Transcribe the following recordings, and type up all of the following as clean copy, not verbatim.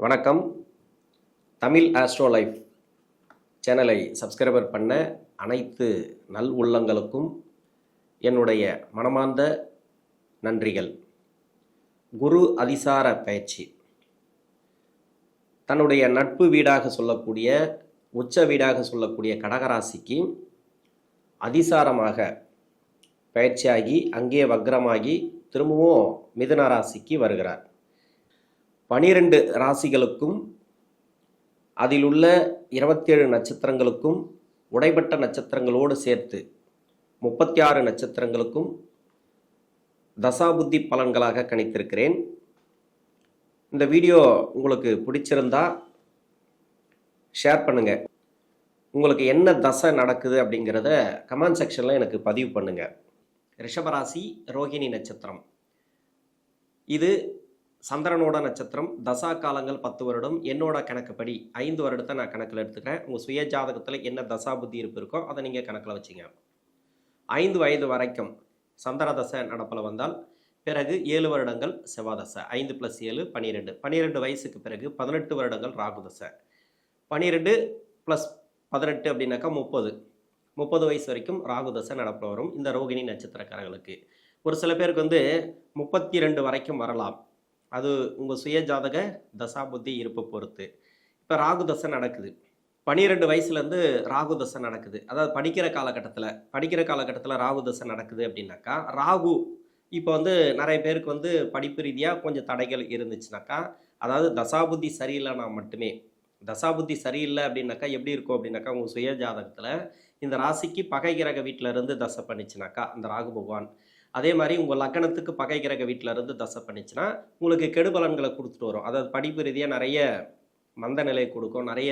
வணக்கம். Tamil astro life சேனலை subscriber பண்ண அனைத்து நல் உள்ளங்களுக்கும் என்னுடைய மனமார்ந்த நன்றிகள். குரு அதிசார பயிற்சி தன்னுடைய நட்பு வீடாக சொல்லக்கூடிய உச்ச வீடாக சொல்லக்கூடிய கடகராசிக்கு அதிசாரமாக பயிற்சியாகி அங்கே வக்ரமாகி திரும்பவும் மிதுன ராசிக்கு வருகிறார். 12 ராசிகளுக்கும் அதில் உள்ள 27 நட்சத்திரங்களுக்கும் உடைபட்ட நட்சத்திரங்களோடு சேர்த்து 36 நட்சத்திரங்களுக்கும் தசாபுத்தி பலன்களாக கணித்திருக்கிறேன். இந்த வீடியோ உங்களுக்கு பிடிச்சிருந்தா ஷேர் பண்ணுங்க. உங்களுக்கு என்ன தசை நடக்குது அப்படிங்கிறத கமெண்ட் செக்ஷனில் எனக்கு பதிவு பண்ணுங்க. ரிஷபராசி ரோகிணி நட்சத்திரம், இது சந்திரனோட நட்சத்திரம். தசா காலங்கள் 10 வருடம். என்னோட கணக்குப்படி 5 வருடத்தை நான் கணக்கில் எடுத்துக்கிறேன். உங்கள் சுய ஜாதகத்தில் என்ன தசா புத்தி இருப்பு இருக்கோ அதை நீங்கள் கணக்கில் வச்சுங்க. 5 வயது வரைக்கும் சந்திர தசை நடப்பில் வந்தால் பிறகு 7 வருடங்கள் செவ்வாய் தசை. 5 + 7 12. 12 வயசுக்கு பிறகு 18 வருடங்கள் ராகு தசை. 12 + 18 அப்படின்னாக்கா 30. 30 வயசு வரைக்கும் ராகு தசை நடப்பில் வரும் இந்த ரோகிணி நட்சத்திரக்காரர்களுக்கு. ஒரு சில பேருக்கு 32 வரைக்கும் வரலாம். அது உங்கள் சுய ஜாதக தசா புத்தி இருப்பை பொறுத்து. இப்போ ராகு தசை நடக்குது. 12 வயசுலேருந்து ராகு தசை நடக்குது. அதாவது படிக்கிற காலகட்டத்தில் ராகு தசை நடக்குது அப்படின்னாக்கா, ராகு இப்போ நிறைய பேருக்கு படிப்பு ரீதியாக கொஞ்சம் தடைகள் இருந்துச்சுனாக்கா, அதாவது தசாபுத்தி சரியில்லைனா மட்டுமே. தசாபுத்தி சரியில்லை அப்படின்னாக்கா எப்படி இருக்கும் அப்படின்னாக்கா, உங்கள் சுய ஜாதகத்தில் இந்த ராசிக்கு பகை கிரக வீட்டில் இருந்து தசை பண்ணிச்சுனாக்கா அந்த ராகு பகவான், அதே மாதிரி உங்கள் லக்னத்துக்கு பகை கிரக வீட்டில் இருந்து தசை பண்ணிச்சுன்னா உங்களுக்கு கெடுபலன்களை கொடுத்துட்டு வரும். அதாவது படிப்பு ரீதியாக நிறைய மந்த நிலை கொடுக்கும், நிறைய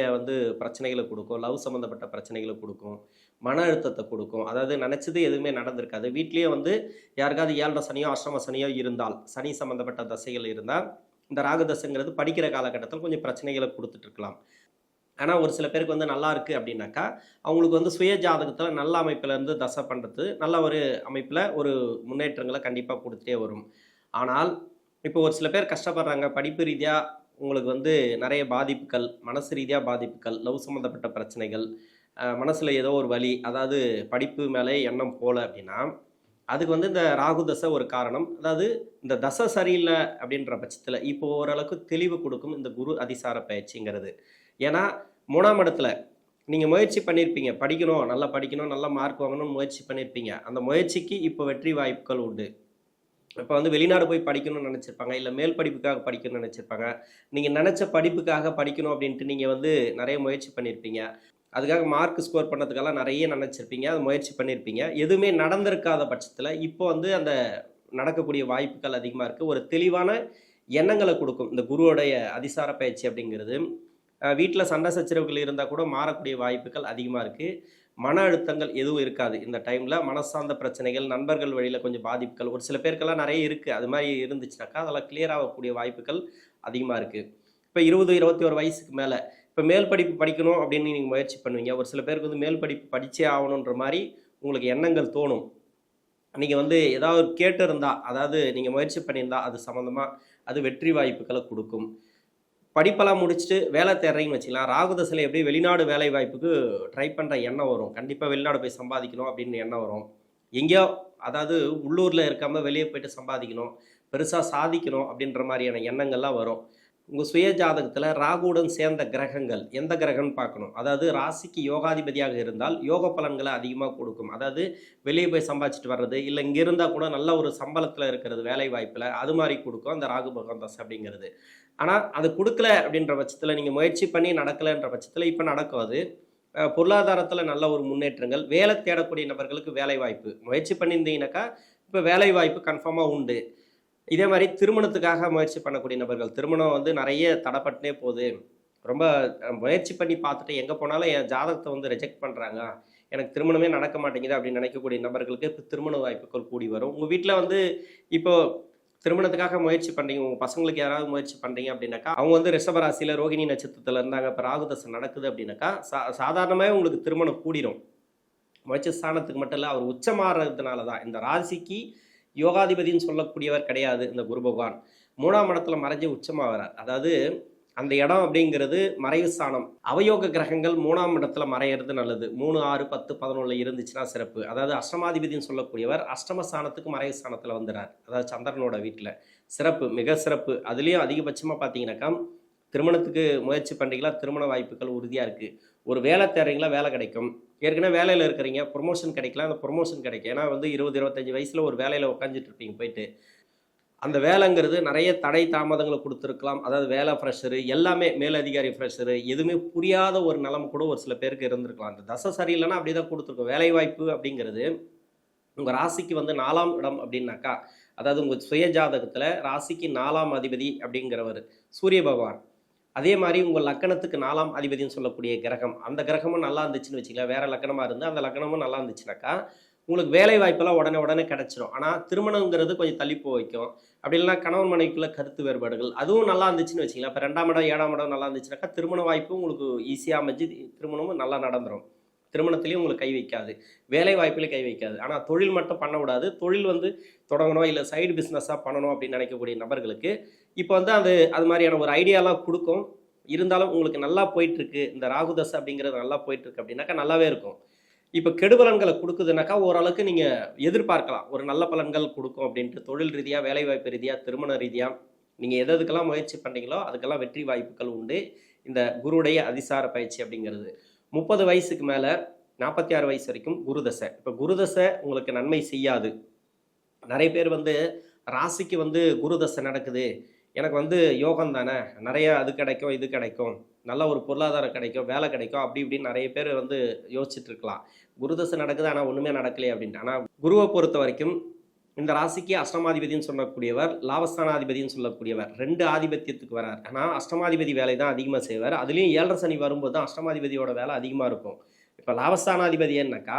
பிரச்சனைகளை கொடுக்கும், லவ் சம்மந்தப்பட்ட பிரச்சனைகளை கொடுக்கும், மன அழுத்தத்தை கொடுக்கும். அதாவது நினச்சது எதுவுமே நடந்திருக்காது. வீட்லேயே யாருக்காவது 7 சனியோ அஷ்டம சனியோ இருந்தால், சனி சம்மந்தப்பட்ட தசைகள் இருந்தால் இந்த ராகு தசைங்கிறது படிக்கிற காலகட்டத்தில் கொஞ்சம் பிரச்சனைகளை கொடுத்துட்டு இருக்கலாம். ஆனால் ஒரு சில பேருக்கு நல்லா இருக்குது அப்படின்னாக்கா, அவங்களுக்கு சுய ஜாதகத்தில் நல்ல அமைப்பில் இருந்து தசை பண்ணுறது நல்ல ஒரு அமைப்பில் ஒரு முன்னேற்றங்களை கண்டிப்பாக கொடுத்துட்டே வரும். ஆனால் இப்போ ஒரு சில பேர் கஷ்டப்படுறாங்க. படிப்பு ரீதியாக உங்களுக்கு நிறைய பாதிப்புகள், மனசு ரீதியாக பாதிப்புகள், லவ் சம்மந்தப்பட்ட பிரச்சனைகள், மனசில் ஏதோ ஒரு வலி, அதாவது படிப்பு மேலே எண்ணம் போல அப்படின்னா அதுக்கு இந்த ராகு தசை ஒரு காரணம். அதாவது இந்த தசை சரியில்லை அப்படின்ற பட்சத்தில் இப்போ ஓரளவுக்கு தெளிவு கொடுக்கும் இந்த குரு அதிசார பயிற்சிங்கிறது. ஏன்னா 3ஆம் இடத்துல நீங்கள் முயற்சி பண்ணியிருப்பீங்க, படிக்கணும், நல்லா படிக்கணும், நல்ல மார்க் வாங்கணும்னு முயற்சி பண்ணியிருப்பீங்க. அந்த முயற்சிக்கு இப்போ வெற்றி வாய்ப்புகள் உண்டு. இப்போ வெளிநாடு போய் படிக்கணும்னு நினச்சிருப்பாங்க, இல்லை மேல் படிப்புக்காக படிக்கணும்னு நினச்சிருப்பாங்க. நீங்கள் நினச்ச படிப்புக்காக படிக்கணும் அப்படின்ட்டு நீங்கள் நிறைய முயற்சி பண்ணியிருப்பீங்க. அதுக்காக மார்க் ஸ்கோர் பண்ணுறதுக்கெல்லாம் நிறைய நினச்சிருப்பீங்க, அது முயற்சி பண்ணியிருப்பீங்க. எதுவுமே நடந்திருக்காத பட்சத்தில் இப்போ அந்த நடக்கக்கூடிய வாய்ப்புகள் அதிகமாக இருக்குது. ஒரு தெளிவான எண்ணங்களை கொடுக்கும் இந்த குருவோடைய அதிசார பயிற்சி அப்படிங்கிறது. வீட்டில் சண்டை சச்சரவுகள் இருந்தால் கூட மாறக்கூடிய வாய்ப்புகள் அதிகமாக இருக்குது. மன அழுத்தங்கள் எதுவும் இருக்காது இந்த டைமில். மனசார்ந்த பிரச்சனைகள், நண்பர்கள் வழியில் கொஞ்சம் பாதிப்புகள் ஒரு சில பேருக்கெல்லாம் நிறைய இருக்குது. அது மாதிரி இருந்துச்சுனாக்கா அதெல்லாம் கிளியர் ஆகக்கூடிய வாய்ப்புகள் அதிகமாக இருக்குது. இப்போ 20, 21 வயசுக்கு மேலே இப்போ மேல் படிப்பு படிக்கணும் அப்படின்னு நீங்கள் முயற்சி பண்ணுவீங்க. ஒரு சில பேருக்கு மேல் படிப்பு படித்தே ஆகணுன்ற மாதிரி உங்களுக்கு எண்ணங்கள் தோணும். நீங்கள் ஏதாவது கேட்டு இருந்தால், அதாவது நீங்கள் முயற்சி பண்ணியிருந்தா அது சம்மந்தமாக அது வெற்றி வாய்ப்புகளை கொடுக்கும். படிப்பெல்லாம் முடிச்சுட்டு வேலை தேடுறீங்கன்னு வச்சுக்கலாம். ராகு தசையில் எப்படி வெளிநாடு வேலை வாய்ப்புக்கு ட்ரை பண்ணுற எண்ணம் வரும். கண்டிப்பாக வெளிநாடு போய் சம்பாதிக்கணும் அப்படின்னு எண்ணம் வரும். எங்கேயோ அதாவது உள்ளூரில் இருக்காமல் வெளியே போய்ட்டு சம்பாதிக்கணும், பெருசாக சாதிக்கணும் அப்படின்ற மாதிரியான எண்ணங்கள்லாம் வரும். உங்கள் சுய ஜாதகத்தில் ராகுவுடன் சேர்ந்த கிரகங்கள் எந்த கிரகம்னு பார்க்கணும். அதாவது ராசிக்கு யோகாதிபதியாக இருந்தால் யோக பலன்களை அதிகமாக கொடுக்கும். அதாவது வெளியே போய் சம்பாதிச்சுட்டு வர்றது, இல்லை இங்கே இருந்தால் கூட நல்ல ஒரு சம்பளத்தில் இருக்கிறது, வேலை வாய்ப்பில், அது மாதிரி கொடுக்கும் அந்த ராகு பகவான் தசை அப்படிங்கிறது. ஆனால் அது கொடுக்கல அப்படின்ற பட்சத்தில், நீங்கள் முயற்சி பண்ணி நடக்கலைன்ற பட்சத்தில் இப்போ நடக்கும். அது பொருளாதாரத்தில் நல்ல ஒரு முன்னேற்றங்கள், வேலை தேடக்கூடிய நபர்களுக்கு வேலை வாய்ப்பு, முயற்சி பண்ணியிருந்தீங்கன்னாக்கா இப்போ வேலை வாய்ப்பு கன்ஃபார்மாக உண்டு. இதே மாதிரி திருமணத்துக்காக முயற்சி பண்ணக்கூடிய நபர்கள், திருமணம் நிறைய தடைப்பட்டுனே போகுது, ரொம்ப முயற்சி பண்ணி பார்த்துட்டு எங்கே போனாலும் என் ஜாதகத்தை ரிஜெக்ட் பண்ணுறாங்க, எனக்கு திருமணமே நடக்க மாட்டேங்குது அப்படின்னு நினைக்கக்கூடிய நபர்களுக்கு இப்போ திருமண வாய்ப்புகள் கூடி வரும். உங்கள் வீட்டில் இப்போது திருமணத்துக்காக முயற்சி பண்ணுறீங்க, உங்கள் பசங்களுக்கு யாராவது முயற்சி பண்ணுறீங்க அப்படின்னாக்கா அவங்க ரிஷபராசியில் ரோகிணி நட்சத்திரத்தில் இருந்தாங்க, இப்போ ராகு தசை நடக்குது அப்படின்னாக்கா சாதாரணமாகவே உங்களுக்கு திருமணம் கூடிரும். முயற்சி ஸ்தானத்துக்கு மட்டும் இல்லை, அவர் உச்சமாறதுனால தான். இந்த ராசிக்கு யோகாதிபதினு சொல்லக்கூடியவர் கிடையாது இந்த குரு பகவான். 3ஆம் இடத்துல மறைஞ்சு உச்சமாக வரார். அதாவது அந்த இடம் அப்படிங்கிறது மறைவு ஸ்தானம். அவயோக கிரகங்கள் 3ஆம் இடத்துல மறையிறது நல்லது. 3, 6, 10, 11 இருந்துச்சுன்னா சிறப்பு. அதாவது அஷ்டமாதிபதினு சொல்லக்கூடியவர் அஷ்டம ஸ்தானத்துக்கு மறைவு ஸ்தானத்துல வந்துறார். அதாவது சந்திரனோட வீட்டுல. சிறப்பு, மிக சிறப்பு. அதுலயும் அதிகபட்சமா பார்த்தீங்கன்னாக்கா, திருமணத்துக்கு முயற்சி பண்றீங்களா, திருமண வாய்ப்புகள் உறுதியா இருக்கு. ஒரு வேலை தேடுறீங்களா, வேலை கிடைக்கும். ஏற்கனவே வேலையில இருக்கிறீங்க, ப்ரொமோஷன் கிடைக்கலாம், அந்த ப்ரொமோஷன் கிடைக்கும். ஏன்னா வந்து 20, 25 வயசுல ஒரு வேலையில உட்காந்துட்டு இருப்பீங்க போயிட்டு. அந்த வேலைங்கிறது நிறைய தடை தாமதங்களை கொடுத்துருக்கலாம். அதாவது வேலை ப்ரெஷரு எல்லாமே, மேலதிகாரி ப்ரெஷரு, எதுவுமே புரியாத ஒரு நிலைமை கூட ஒரு சில பேருக்கு இருந்திருக்கலாம். அந்த தசை சரியில்லைன்னா அப்படி தான் கொடுத்துருக்கோம். வேலைவாய்ப்பு அப்படிங்கிறது உங்கள் ராசிக்கு வந்து 4ஆம் இடம் அப்படின்னாக்கா, அதாவது உங்கள் சுய ஜாதகத்தில் ராசிக்கு 4ஆம் அதிபதி அப்படிங்கிறவர் சூரிய பகவான். அதே மாதிரி உங்கள் லக்கணத்துக்கு 4ஆம் அதிபதினு சொல்லக்கூடிய கிரகம், அந்த கிரகமும் நல்லா இருந்துச்சுன்னு வச்சுக்கலாம், வேற லக்கணமாக இருந்து அந்த லக்கணமும் நல்லா இருந்துச்சுனாக்கா உங்களுக்கு வேலை வாய்ப்பெல்லாம் உடனே உடனே கிடைச்சிடும். ஆனால் திருமணங்கிறது கொஞ்சம் தள்ளி போய் வைக்கும். அப்படி இல்லைனா கணவன் மனைவிக்குள்ள கருத்து வேறுபாடுகள் அதுவும் நல்லா இருந்துச்சுன்னு வச்சுக்கலாம். இப்போ 2ஆம் இடம் 7ஆம் இடம் நல்லா இருந்துச்சுனாக்கா திருமண வாய்ப்பு உங்களுக்கு ஈஸியாக அமைஞ்சு திருமணமும் நல்லா நடந்துடும். திருமணத்துலேயும் உங்களுக்கு கை வைக்காது, வேலை வாய்ப்புலேயும் கை வைக்காது. ஆனால் தொழில் மட்டும் பண்ணக்கூடாது. தொழில் வந்து தொடங்கணும், இல்லை சைடு பிஸ்னஸாக பண்ணணும் அப்படின்னு நினைக்கக்கூடிய நபர்களுக்கு இப்போ வந்து அது மாதிரியான ஒரு ஐடியாலாம் கொடுக்கும். இருந்தாலும் உங்களுக்கு நல்லா போயிட்டுருக்கு, இந்த ராகுதசை அப்படிங்கிறது நல்லா போயிட்டுருக்கு அப்படின்னாக்கா நல்லாவே இருக்கும். இப்போ கெடுபலன்களை கொடுக்குதுனாக்கா ஓரளவுக்கு நீங்கள் எதிர்பார்க்கலாம், ஒரு நல்ல பலன்கள் கொடுக்கும் அப்படின்ட்டு. தொழில் ரீதியாக, வேலைவாய்ப்பு ரீதியாக, திருமண ரீதியாக நீங்கள் எதுக்கெல்லாம் முயற்சி பண்ணீங்களோ அதுக்கெல்லாம் வெற்றி வாய்ப்புகள் உண்டு இந்த குருடைய அதிசார பயிற்சி அப்படிங்கிறது. 30 வயசுக்கு மேலே 46 வயசு வரைக்கும் குருதசை. இப்போ குருதசை உங்களுக்கு நன்மை செய்யாது. நிறைய பேர் வந்து ராசிக்கு வந்து குருதசை நடக்குது, எனக்கு வந்து யோகம் தானே, நிறைய அது கிடைக்கும் இது கிடைக்கும், நல்ல ஒரு பொருளாதாரம் கிடைக்கும், வேலை கிடைக்கும், அப்படி இப்படின்னு நிறைய பேர் வந்து யோசிச்சுட்டு இருக்கலாம். குருதசை நடக்குது ஆனால் ஒன்றுமே நடக்கலையே அப்படின்ட்டு. ஆனால் குருவை பொறுத்த வரைக்கும் இந்த ராசிக்கு அஷ்டமாதிபதினு சொல்லக்கூடியவர், லாபஸ்தானாதிபதினு சொல்லக்கூடியவர் 2 ஆதிபத்தியத்துக்கு வரார். ஆனால் அஷ்டமாதிபதி வேலை தான் அதிகமாக செய்வார். அதுலேயும் 7.5 சனி வரும்போது தான் அஷ்டமாதிபதியோட வேலை அதிகமாக இருக்கும். இப்போ லாபஸ்தானாதிபதி என்னக்கா,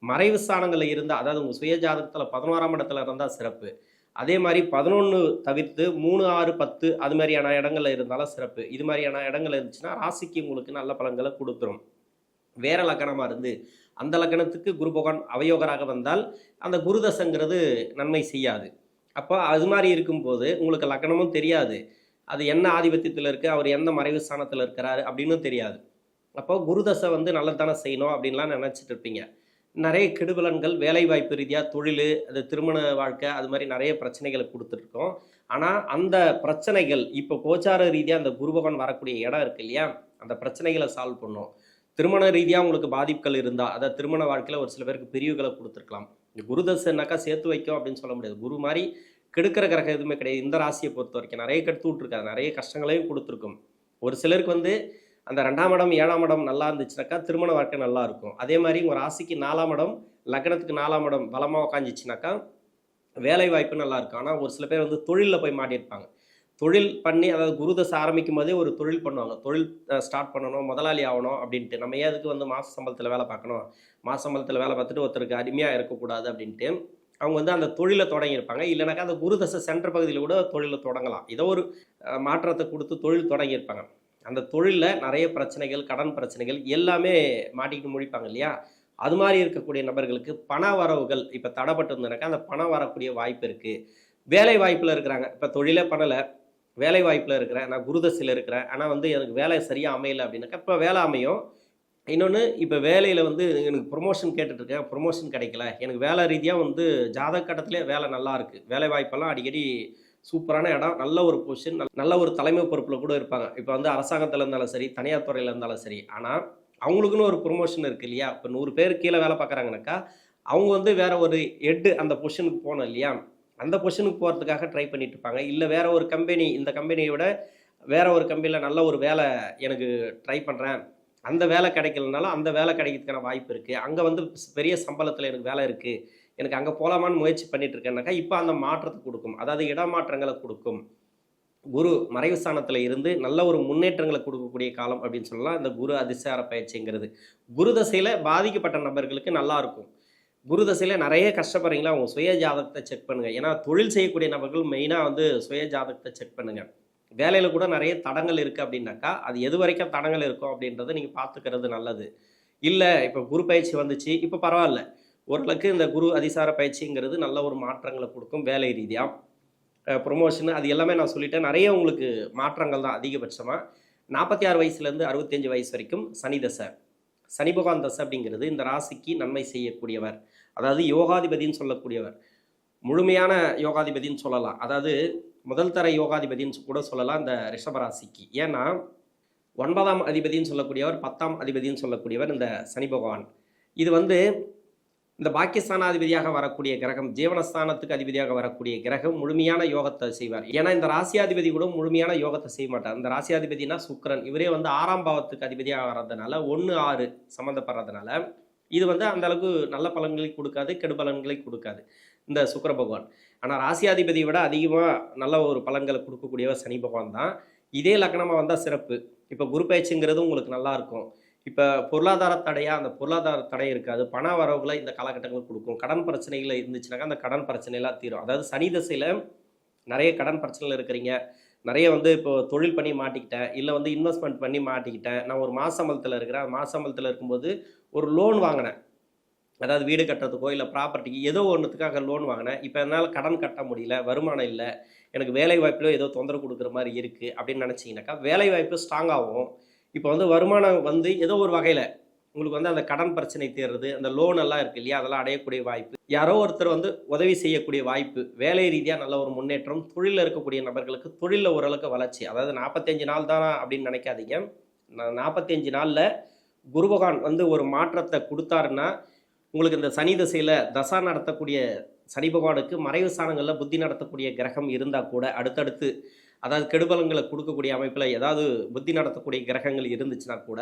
மறைவு ஸ்தானங்களில் இருந்தால், அதாவது உங்கள் சுய ஜாதகத்தில் 11ஆம் இடத்துல இருந்தால் சிறப்பு. அதே மாதிரி 11 தவிர்த்து 3, 6, 10 அது மாதிரியான இடங்கள்ல இருந்தாலும் சிறப்பு. இது மாதிரியான இடங்கள் இருந்துச்சுன்னா ராசிக்கு உங்களுக்கு நல்ல பலன்களை கொடுத்துரும். வேற லக்கணமாக இருந்து அந்த லக்கணத்துக்கு குரு பகவான் அவயோகராக வந்தால் அந்த குருதசைங்கிறது நன்மை செய்யாது. அப்போ அது மாதிரி இருக்கும்போது உங்களுக்கு லக்கணமும் தெரியாது, அது என்ன ஆதிபத்தியத்தில் இருக்குது, அவர் எந்த மறைவு ஸ்தானத்தில் இருக்கிறாரு அப்படின்னு தெரியாது. அப்போ குருதசை வந்து நல்லதானே செய்யணும் அப்படின்லாம் நினச்சிட்டு இருப்பீங்க. நிறைய கெடுபலன்கள் வேலை வாய்ப்பு ரீதியாக, தொழில், அது திருமண வாழ்க்கை, அது மாதிரி நிறைய பிரச்சனைகளை கொடுத்துருக்கோம். ஆனால் அந்த பிரச்சனைகள் இப்போ கோச்சார ரீதியாக அந்த குரு பகவான் வரக்கூடிய இடம் இருக்கு இல்லையா, அந்த பிரச்சனைகளை சால்வ் பண்ணும். திருமண ரீதியாக உங்களுக்கு பாதிப்புகள் இருந்தால், அதாவது திருமண வாழ்க்கையில் ஒரு சில பேருக்கு பிரிவுகளை கொடுத்துருக்கலாம். இந்த குருதசைனாக்கா சேர்த்து வைக்கும் அப்படின்னு சொல்ல முடியாது. குரு மாதிரி கெடுக்கிற கிரகம் எதுவுமே கிடையாது. இந்த ராசியை பொறுத்த வரைக்கும் நிறைய கெடுத்து விட்ருக்காரு, நிறைய கஷ்டங்களையும் கொடுத்துருக்கும். ஒரு சிலருக்கு வந்து அந்த 2ஆம் இடம் 7ஆம் இடம் நல்லா இருந்துச்சுனாக்கா திருமண வாழ்க்கை நல்லா இருக்கும். அதே மாதிரி உங்கள் ராசிக்கு 4ஆம் இடம், லக்னத்துக்கு 4ஆம் இடம் பலமாக உட்காந்துச்சுனாக்கா வேலை வாய்ப்பு நல்லா இருக்கும். ஆனால் ஒரு சில பேர் வந்து தொழிலில் போய் மாட்டியிருப்பாங்க. தொழில் பண்ணி, அதாவது குருதசை ஆரம்பிக்கும் போதே ஒரு தொழில் பண்ணுவாங்க. தொழில் ஸ்டார்ட் பண்ணணும், முதலாளி ஆகணும் அப்படின்ட்டு. நம்ம ஏதுக்கு வந்து மாத சம்பளத்தில் வேலை பார்க்கணும், மாத சம்பளத்தில் வேலை பார்த்துட்டு ஒருத்தருக்கு அடிமையாக இருக்கக்கூடாது அப்படின்ட்டு அவங்க வந்து அந்த தொழிலை தொடங்கியிருப்பாங்க. இல்லைனாக்கா அந்த குருதசை சென்டர் பகுதியில் கூட தொழிலை தொடங்கலாம். ஏதோ ஒரு மாற்றத்தை கொடுத்து தொழில் தொடங்கியிருப்பாங்க. அந்த தொழிலில் நிறைய பிரச்சனைகள், கடன் பிரச்சனைகள் எல்லாமே மாட்டிக்கிட்டு முடிப்பாங்க இல்லையா. அது மாதிரி இருக்கக்கூடிய நபர்களுக்கு பண வரவுகள் இப்போ தடைப்பட்டு இருந்ததுனாக்கா அந்த பணம் வரக்கூடிய வாய்ப்பு இருக்குது. வேலை வாய்ப்பில் இருக்கிறாங்க, இப்போ தொழிலே பண்ணலை, வேலை வாய்ப்பில் இருக்கிறேன், நான் குருதசையில் இருக்கிறேன், ஆனால் வந்து எனக்கு வேலை சரியாக அமையலை அப்படின்னாக்கா இப்போ வேலை அமையும். இன்னொன்று, இப்போ வேலையில் வந்து எனக்கு ப்ரொமோஷன் கேட்டுட்ருக்கேன், ப்ரொமோஷன் கிடைக்கல, எனக்கு வேலை ரீதியாக வந்து ஜாதக கட்டத்திலே வேலை நல்லா இருக்குது, வேலை வாய்ப்பெல்லாம் அடிக்கடி சூப்பரான இடம், நல்ல ஒரு பொசிஷன், நல்ல ஒரு தலைமை பொறுப்பில் கூட இருப்பாங்க. இப்போ வந்து அரசாங்கத்தில் இருந்தாலும் சரி, தனியார் துறையில் இருந்தாலும் சரி. ஆனால் அவங்களுக்குன்னு ஒரு ப்ரொமோஷன் இருக்குது இல்லையா. இப்போ 100 பேர் கீழே வேலை பார்க்குறாங்கனாக்கா அவங்க வந்து வேற ஒரு ஹெட்டு அந்த பொசிஷனுக்கு போகணும் இல்லையா. அந்த பொசிஷனுக்கு போகிறதுக்காக ட்ரை பண்ணிட்டு இருப்பாங்க. இல்லை வேற ஒரு கம்பெனி, இந்த கம்பெனியை விட வேற ஒரு கம்பெனியில் நல்ல ஒரு வேலை எனக்கு ட்ரை பண்ணுறேன், அந்த வேலை கிடைக்கலனாலும் அந்த வேலை கிடைக்கிறதுக்கான வாய்ப்பு இருக்குது, அங்கே வந்து பெரிய சம்பளத்தில் எனக்கு வேலை இருக்குது, எனக்கு அங்கே போகலாமான்னு முயற்சி பண்ணிட்டு இருக்கேன்னாக்கா இப்போ அந்த மாற்றத்தை கொடுக்கும். அதாவது இடமாற்றங்களை கொடுக்கும். குரு மறைவு ஸ்தானத்தில் இருந்து நல்ல ஒரு முன்னேற்றங்களை கொடுக்கக்கூடிய காலம் அப்படின்னு சொல்லலாம் இந்த குரு அதிசார பயிற்சிங்கிறது. குரு தசையில் பாதிக்கப்பட்ட நபர்களுக்கு நல்லா இருக்கும். குரு தசையில் நிறைய கஷ்டப்படுறீங்களா, அவங்க சுய ஜாதகத்தை செக் பண்ணுங்கள். ஏன்னா தொழில் செய்யக்கூடிய நபர்கள் மெயினாக வந்து சுய ஜாதகத்தை செக் பண்ணுங்கள். வேலையில் கூட நிறைய தடங்கள் இருக்குது அப்படின்னாக்கா அது எது வரைக்கும் தடங்கள் இருக்கும் அப்படின்றத நீங்கள் பார்த்துக்கிறது நல்லது. இல்லை இப்போ குரு பயிற்சி வந்துச்சு, இப்போ பரவாயில்ல, ஓரளவுக்கு இந்த குரு அதிசார பயிற்சிங்கிறது நல்ல ஒரு மாற்றங்களை கொடுக்கும் வேலை ரீதியாக. ப்ரொமோஷன் அது எல்லாமே நான் சொல்லிட்டேன். நிறைய உங்களுக்கு மாற்றங்கள் தான் அதிகபட்சமாக. 46 வயசுலேருந்து 65 வயசு வரைக்கும் சனி தசை. சனி பகவான் தசை அப்படிங்கிறது இந்த ராசிக்கு நன்மை செய்யக்கூடியவர். அதாவது யோகாதிபதின்னு சொல்லக்கூடியவர். முழுமையான யோகாதிபதின்னு சொல்லலாம். அதாவது முதல் தர யோகாதிபதின்னு கூட சொல்லலாம் இந்த ரிஷபராசிக்கு. ஏன்னா 9ஆம் அதிபதின்னு சொல்லக்கூடியவர், 10ஆம் அதிபதின்னு சொல்லக்கூடியவர் இந்த சனி பகவான். இது இந்த பாக்கியஸ்தானாதிபதியாக வரக்கூடிய கிரகம், ஜீவனஸ்தானத்துக்கு அதிபதியாக வரக்கூடிய கிரகம் முழுமையான யோகத்தை செய்வார். ஏன்னா இந்த ராசியாதிபதி கூட முழுமையான யோகத்தை செய்ய மாட்டார். இந்த ராசியாதிபதினா சுக்கிரன். இவரே 6ஆம் பாவத்துக்கு அதிபதியாக வர்றதுனால 1, 6 சம்மந்தப்படுறதுனால இது அந்த அளவுக்கு நல்ல பலன்களை கொடுக்காது, கெடு பலன்களை கொடுக்காது இந்த சுக்கிர பகவான். ஆனால் ராசியாதிபதியை விட அதிகமாக நல்ல ஒரு பலன்களை கொடுக்கக்கூடியவர் சனி பகவான் தான். இதே லக்னமாக வந்தால் சிறப்பு. இப்போ குரு பயிற்சிங்கிறது உங்களுக்கு நல்லா இருக்கும். இப்போ பொருளாதார தடையாக அந்த பொருளாதார தடை இருக்காது. பண வரவுகளை இந்த காலகட்டங்கள் கொடுக்கும். கடன் பிரச்சனைகள் இருந்துச்சுனாக்கா அந்த கடன் பிரச்சனைலாம் தீரும். அதாவது சனி தசையில் நிறைய கடன் பிரச்சனைகள் இருக்கிறீங்க, நிறைய இப்போ தொழில் பண்ணி மாட்டிக்கிட்டேன், இல்லை இன்வெஸ்ட்மெண்ட் பண்ணி மாட்டிக்கிட்டேன், நான் ஒரு மாசம்பளத்தில் இருக்கிறேன், மாசம்பளத்தில் இருக்கும்போது ஒரு லோன் வாங்கினேன், அதாவது வீடு கட்டுறதுக்கோ இல்லை ப்ராப்பர்ட்டிக்கு ஏதோ ஒன்றுத்துக்காக லோன் வாங்கினேன். இப்போ என்னால் கடன் கட்ட முடியல, வருமானம் இல்லை, எனக்கு வேலை வாய்ப்பிலோ ஏதோ தொந்தரவு கொடுக்குற மாதிரி இருக்குது அப்படின்னு நினச்சிங்கனாக்கா வேலை வாய்ப்பு ஸ்ட்ராங் ஆகும். இப்போ வருமானம் ஏதோ ஒரு வகையில் உங்களுக்கு அந்த கடன் பிரச்சனை தீர்றது, அந்த லோன் எல்லாம் இருக்குது இல்லையா, அதெல்லாம் அடையக்கூடிய வாய்ப்பு, யாரோ ஒருத்தர் உதவி செய்யக்கூடிய வாய்ப்பு, வேலை ரீதியாக நல்ல ஒரு முன்னேற்றம், தொழிலில் இருக்கக்கூடிய நபர்களுக்கு தொழிலில் ஓரளவுக்கு வளர்ச்சி. அதாவது 45 நாள் தானா அப்படின்னு நினைக்காதீங்க. 45 நாளில் குரு பகவான் ஒரு மாற்றத்தை கொடுத்தாருன்னா உங்களுக்கு இந்த சனி தசையில் தசா நடத்தக்கூடிய சனி பகவானுக்கு மறைவு ஸ்தானங்களில் புத்தி நடத்தக்கூடிய கிரகம் இருந்தால் கூட அடுத்தடுத்து, அதாவது கெடுபலங்களை கொடுக்கக்கூடிய அமைப்பில் ஏதாவது புத்தி நடத்தக்கூடிய கிரகங்கள் இருந்துச்சுன்னா கூட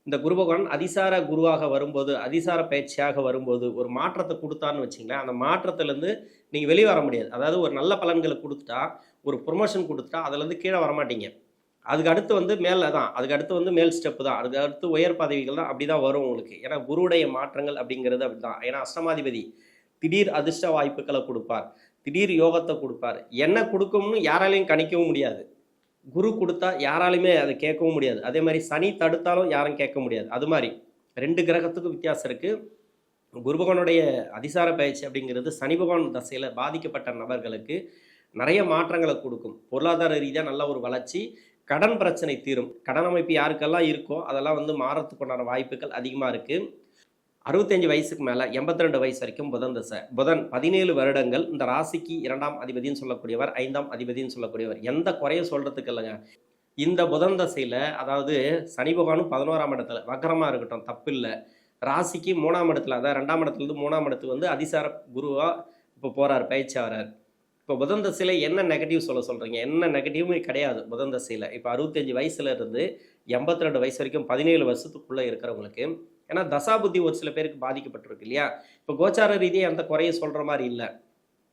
இந்த குரு பகவான் அதிசார குருவாக வரும்போது, அதிசார பயிற்சியாக வரும்போது ஒரு மாற்றத்தை கொடுத்தான்னு வச்சிங்களேன், அந்த மாற்றத்துலேருந்து நீங்கள் வெளியே வர முடியாது. அதாவது ஒரு நல்ல பலன்களை கொடுத்துட்டா, ஒரு ப்ரொமோஷன் கொடுத்துட்டா அதுலேருந்து கீழே வரமாட்டீங்க. அதுக்கு அடுத்து மேலே தான், அதுக்கு அடுத்து மேல் ஸ்டெப்பு தான், அதுக்கு அடுத்து உயர் பதவிகள் தான். அப்படி தான் வரும் உங்களுக்கு. ஏன்னா குருவுடைய மாற்றங்கள் அப்படிங்கிறது அப்படி தான். ஏன்னா அஷ்டமாதிபதி திடீர் அதிர்ஷ்ட வாய்ப்புகளை கொடுப்பார், திடீர் யோகத்தை கொடுப்பார். என்ன கொடுக்கும்னு யாராலையும் கணிக்கவும் முடியாது. குரு கொடுத்தா யாராலையுமே அதை கேட்கவும் முடியாது. அதே மாதிரி சனி தடுத்தாலும் யாரும் கேட்க முடியாது. அது மாதிரி 2 கிரகத்துக்கும் வித்தியாசம் இருக்குது. குரு பகவானுடைய அதிசார பயிற்சி அப்படிங்கிறது சனி பகவான் தசையில் பாதிக்கப்பட்ட நபர்களுக்கு நிறைய மாற்றங்களை கொடுக்கும். பொருளாதார ரீதியாக நல்ல ஒரு வளர்ச்சி, கடன் பிரச்சனை தீரும். கடன் அமைப்பு யாருக்கெல்லாம் இருக்கோ அதெல்லாம் மாறத்துக்குண்டான வாய்ப்புகள் அதிகமாக இருக்குது. 65 வயசுக்கு மேலே 82 வயசு வரைக்கும் புதன் தசை. புதன் 17 வருடங்கள் இந்த ராசிக்கு 2ஆம் அதிபதினு சொல்லக்கூடியவர், 5ஆம் அதிபதினு சொல்லக்கூடியவர். எந்த குறையும் சொல்கிறதுக்கு இல்லைங்க. இந்த புதன் தசையில் அதாவது சனி பகவானும் 11ஆம் இடத்துல வக்கரமாக இருக்கட்டும், தப்பு இல்லை. ராசிக்கு 3ஆம் இடத்துல, அதாவது 2ஆம் இடத்துலேருந்து 3ஆம் இடத்துக்கு அதிசார குருவாக இப்போ போகிறார், பயிற்சி ஆகிறார். இப்போ புதன் தசையில் என்ன நெகட்டிவ் சொல்கிறீங்க? என்ன நெகட்டிவுமே கிடையாது புதன் தசையில். இப்போ 65 வயசுலேருந்து 82 வயசு வரைக்கும் 17 வருஷத்துக்குள்ளே இருக்கிறவங்களுக்கு, ஏன்னா தசாபுத்தி ஒரு சில பேருக்கு பாதிக்கப்பட்டிருக்கு இல்லையா. இப்போ கோச்சார ரீதியாக எந்த குறையும் சொல்கிற மாதிரி இல்லை.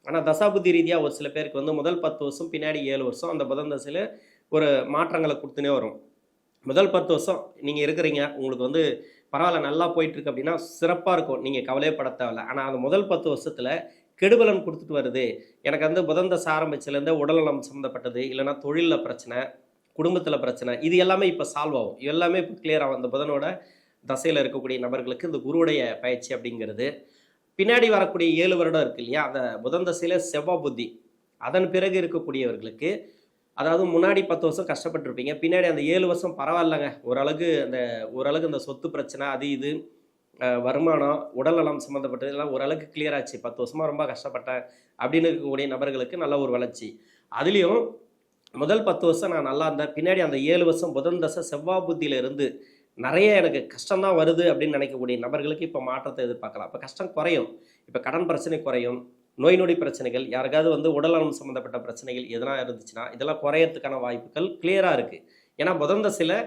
ஆனால் தசாபுத்தி ரீதியாக ஒரு சில பேருக்கு முதல் 10 வருஷம் பின்னாடி 7 வருஷம் அந்த புதன் தசையில் ஒரு மாற்றங்களை கொடுத்துனே வரும். முதல் 10 வருஷம் நீங்கள் இருக்கிறீங்க, உங்களுக்கு பரவாயில்ல நல்லா போயிட்டுருக்கு அப்படின்னா சிறப்பாக இருக்கும், நீங்கள் கவலையே பட தேவையில்ல. ஆனால் அந்த முதல் 10 வருஷத்தில் கெடுபலன் கொடுத்துட்டு வருது. எனக்கு புதன் தசை ஆரம்பிச்சிலேருந்து உடல்நலம் சம்மந்தப்பட்டது, இல்லைனா தொழிலில் பிரச்சனை, குடும்பத்தில் பிரச்சனை, இது எல்லாமே இப்போ சால்வ் ஆகும். எல்லாமே இப்போ கிளியர் ஆகும். அந்த புதனோட தசையில் இருக்கக்கூடிய நபர்களுக்கு இந்த குருவுடைய பயிற்சி அப்படிங்கிறது பின்னாடி வரக்கூடிய 7 வருடம் இருக்குது இல்லையா, அந்த புதன் தசையில் செவ்வாய் புத்தி, அதன் பிறகு இருக்கக்கூடியவர்களுக்கு, அதாவது முன்னாடி 10 வருஷம் கஷ்டப்பட்டுருப்பீங்க, பின்னாடி அந்த 7 வருஷம் பரவாயில்லைங்க, ஓரளவுக்கு அந்த சொத்து பிரச்சனை, அது இது வருமானம், உடல்நலம் சம்மந்தப்பட்டது எல்லாம் ஓரளவுக்கு கிளியர் ஆச்சு. 10 வருஷமாக ரொம்ப கஷ்டப்பட்டேன் அப்படின்னு இருக்கக்கூடிய நபர்களுக்கு நல்ல ஒரு வளர்ச்சி. அதுலேயும் முதல் 10 வருஷம் நான் நல்லா இருந்தேன், பின்னாடி அந்த 7 வருஷம் புதன் தசை செவ்வாய் புத்தியிலிருந்து நிறைய எனக்கு கஷ்டம்தான் வருது அப்படின்னு நினைக்கக்கூடிய நபர்களுக்கு இப்போ மாற்றத்தை எதிர்பார்க்கலாம். இப்போ கஷ்டம் குறையும், இப்போ கடன் பிரச்சனை குறையும், நோய் நொடி பிரச்சனைகள், யாருக்காவது உடல்நலம் சம்மந்தப்பட்ட பிரச்சனைகள் எதனா இருந்துச்சுன்னா இதெல்லாம் குறையறதுக்கான வாய்ப்புகள் கிளியராக இருக்குது. ஏன்னா புதன் தசையில்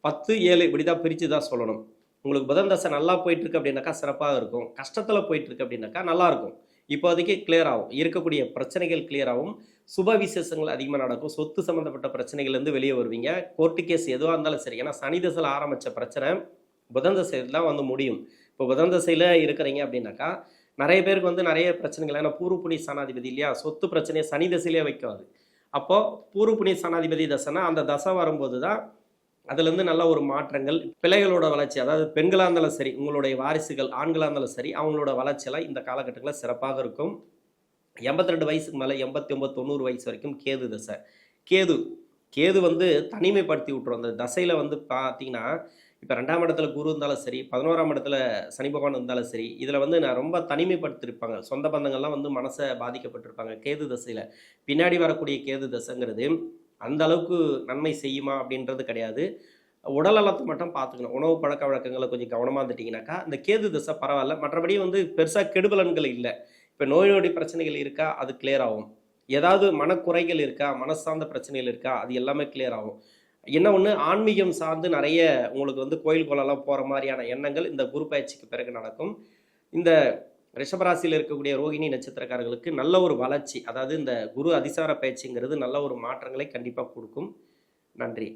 10, 7 இப்படி தான் பிரித்து தான் சொல்லணும். உங்களுக்கு புதன் தசை நல்லா போயிட்டுருக்கு அப்படின்னாக்கா சிறப்பாக இருக்கும், கஷ்டத்தில் போயிட்டுருக்கு அப்படின்னாக்கா நல்லாயிருக்கும். இப்போதைக்கு கிளியர் ஆகும், இருக்கக்கூடிய பிரச்சனைகள் கிளியர் ஆகும், சுப விசேஷங்கள் அதிகமாக நடக்கும், சொத்து சம்மந்தப்பட்ட பிரச்சனைகள்லேருந்து வெளியே வருவீங்க, கோர்ட்டு கேஸ் எதுவாக இருந்தாலும் சரி. ஏன்னா சனி தசையில் ஆரம்பித்த பிரச்சனை புதன் தசையில் தான் முடியும். இப்போ புதன் தசையில் இருக்கிறீங்க அப்படின்னாக்கா நிறைய பேருக்கு நிறைய பிரச்சனைகள், ஏன்னா பூர்வ புண்ணிய ஸ்தானாதிபதி இல்லையா, சொத்து பிரச்சனையை சனி தசையிலே வைக்காது. அப்போது பூர்வ புண்ணிய ஸ்தானாதிபதி தசைனா அந்த தசை வரும்போது தான் அதுலேருந்து நல்ல ஒரு மாற்றங்கள், பிள்ளைகளோட வளர்ச்சி, அதாவது பெண்களாக இருந்தாலும் சரி, உங்களுடைய வாரிசுகள் ஆண்களாக இருந்தாலும் சரி, அவங்களோட வளர்ச்சியெல்லாம் இந்த காலகட்டங்களில் சிறப்பாக இருக்கும். 82 வயசுக்கு மேலே 89 90 வயசு வரைக்கும் கேது தசை. கேது கேது வந்து தனிமைப்படுத்தி விட்டுரும். அந்த தசையில் வந்து பார்த்தீங்கன்னா, இப்போ 2ஆம் இடத்துல குரு இருந்தாலும் சரி, 11ஆம் இடத்துல சனி பகவான் இருந்தாலும் சரி, இதில் வந்து நான் ரொம்ப தனிமைப்படுத்திருப்பாங்க. சொந்த பந்தங்கள்லாம் வந்து மனசை பாதிக்கப்பட்டிருப்பாங்க கேது தசையில். பின்னாடி வரக்கூடிய கேது தசைங்கிறது அந்த அளவுக்கு நன்மை செய்யுமா அப்படின்றது கிடையாது. உடல் நலத்தை மட்டும் பார்த்துக்கணும். உணவு பழக்கவழக்கங்கள கொஞ்சம் கவனமா இருந்துட்டீங்கன்னாக்கா, இந்த கேது திசை பரவால்ல. மற்றபடி வந்து பெருசா கெடுபலன்கள் இல்ல. இப்ப நோய் நொடி பிரச்சனைகள் இருக்கா? அது கிளியர் ஆகும். ஏதாவது மனக்குறைகள் இருக்கா? மனசு சார்ந்த பிரச்சனைகள் இருக்கா? அது எல்லாமே கிளியர் ஆகும். என்ன ஒண்ணு ஆன்மீகம் சார்ந்து நெறைய உங்களுக்கு வந்து கோயில் கொள்ளலாம் போற மாரியான எண்ணங்கள் இந்த குரு பயிற்சிக்கு பிறகு நடக்கும். இந்த ரிஷபராசியில இருக்கக்கூடிய ரோகிணி நட்சத்திரக்காரர்களுக்கு நல்ல ஒரு வளர்ச்சி. அதாவது இந்த குரு அதிசார பயிற்சிங்கிறது நல்ல ஒரு மாற்றங்களை கண்டிப்பா குடுக்கும். நன்றி.